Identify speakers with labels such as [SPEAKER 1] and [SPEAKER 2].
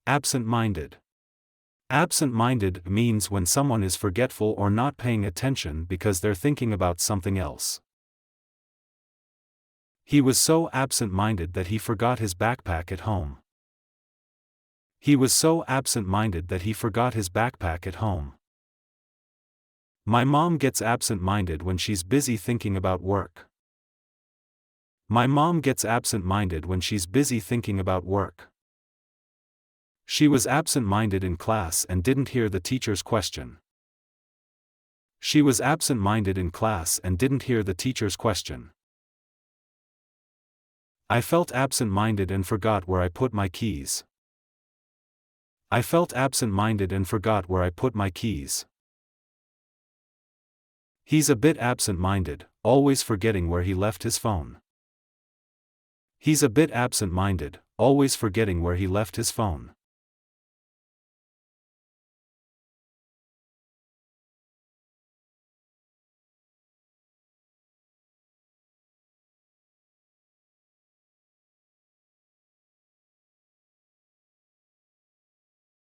[SPEAKER 1] Absent-minded. Absent-minded means when someone is forgetful or not paying attention because they're thinking about something else. He was so absent-minded that he forgot his backpack at home. He was so absent-minded that he forgot his backpack at home. My mom gets absent-minded when she's busy thinking about work. My mom gets absent-minded when she's busy thinking about work. She was absent-minded in class and didn't hear the teacher's question. She was absent-minded in class and didn't hear the teacher's question. I felt absent-minded and forgot where I put my keys. I felt absent-minded and forgot where I put my keys. He's a bit absent-minded, always forgetting where he left his phone. He's a bit absent-minded, always forgetting where he left his phone.